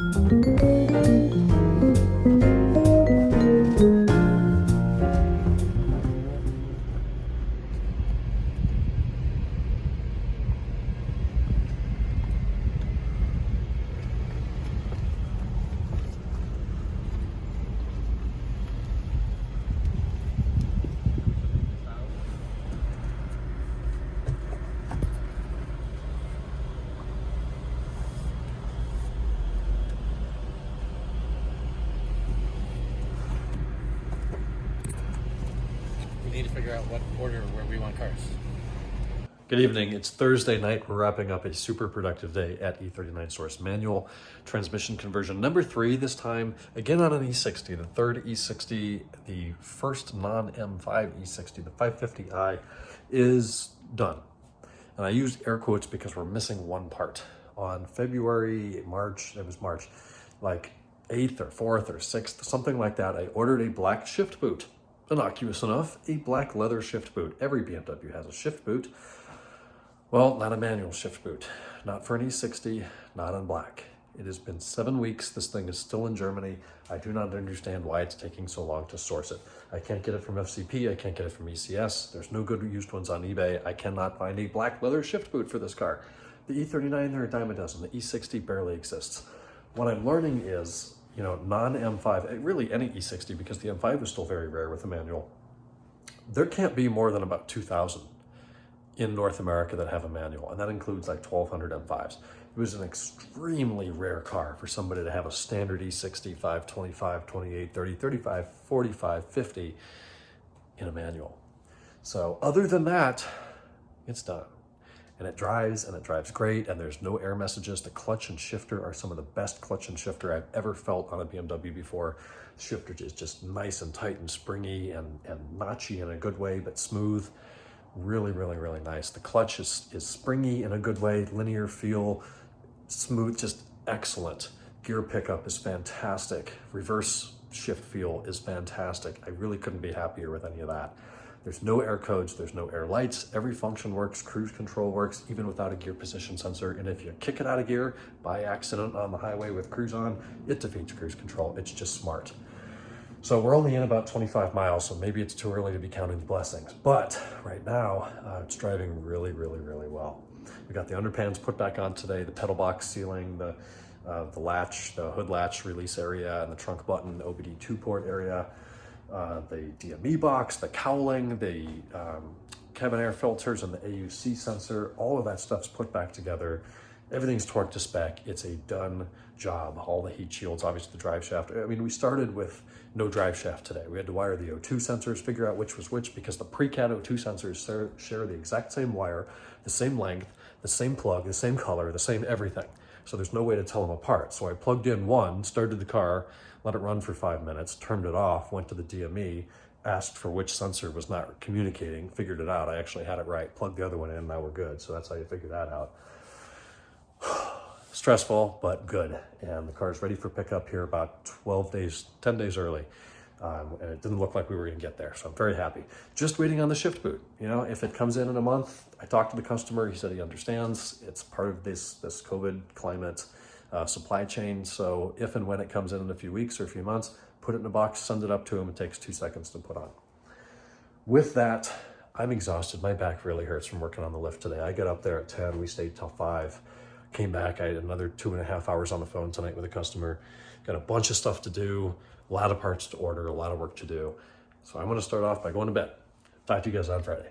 We need to figure out what order where we want cars. Good evening. It's Thursday night. We're wrapping up a super productive day at E39 Source. Manual transmission conversion number 3, this time again on an E60, the third E60, the first non-M5 E60, the 550i is done. And I used air quotes because we're missing one part. On March, like 8th or 4th or 6th, something like that, I ordered a black shift boot. Innocuous enough, a black leather shift boot. Every BMW has a shift boot. Well, not a manual shift boot. Not for an E60, not in black. It has been 7 weeks. This thing is still in Germany. I do not understand why it's taking so long to source it. I can't get it from FCP. I can't get it from ECS. There's no good used ones on eBay. I cannot find a black leather shift boot for this car. The E39, they're a dime a dozen. The E60 barely exists. What I'm learning is, you know, non-M5, really any E60, because the M5 is still very rare with a manual, there can't be more than about 2,000 in North America that have a manual, and that includes like 1,200 M5s. It was an extremely rare car for somebody to have a standard E60, 525, 28, 30, 35, 45, 50 in a manual. So other than that, it's done. And it drives great, and there's no error messages. The clutch and shifter are some of the best clutch and shifter I've ever felt on a BMW before. The shifter is just nice and tight and springy and notchy in a good way, but smooth. Really, really, really nice. The clutch is springy in a good way, linear feel, smooth, just excellent. Gear pickup is fantastic. Reverse shift feel is fantastic. I really couldn't be happier with any of that. There's no air codes, there's no air lights. Every function works, cruise control works, even without a gear position sensor. And if you kick it out of gear by accident on the highway with cruise on, it defeats cruise control. It's just smart. So we're only in about 25 miles, so maybe it's too early to be counting the blessings. But right now, it's driving really, really, really well. We got the underpans put back on today, the pedal box sealing, the latch, the hood latch release area, and the trunk button, the OBD2 port area, the DME box, the cowling, the cabin air filters, and the AUC sensor. All of that stuff's put back together. Everything's torqued to spec. It's a done job. All the heat shields, obviously the drive shaft. I mean, we started with no drive shaft today. We had to wire the O2 sensors, figure out which was which, because the pre-cat O2 sensors share the exact same wire, the same length, the same plug, the same color, the same everything. So there's no way to tell them apart. So I plugged in one, started the car, let it run for 5 minutes, turned it off, went to the DME, asked for which sensor was not communicating, figured it out. I actually had it right, plugged the other one in, now we're good. So that's how you figure that out. Stressful, but good. And the car is ready for pickup here about 10 days early. And it didn't look like we were gonna get there. So I'm very happy. Just waiting on the shift boot. You know, if it comes in a month, I talked to the customer, he said he understands. It's part of this COVID climate supply chain. So if and when it comes in a few weeks or a few months, put it in a box, send it up to him. It takes 2 seconds to put on. With that, I'm exhausted. My back really hurts from working on the lift today. I got up there at 10, we stayed till 5. Came back, I had another 2.5 hours on the phone tonight with a customer. Got a bunch of stuff to do, a lot of parts to order, a lot of work to do. So I'm gonna start off by going to bed. Talk to you guys on Friday.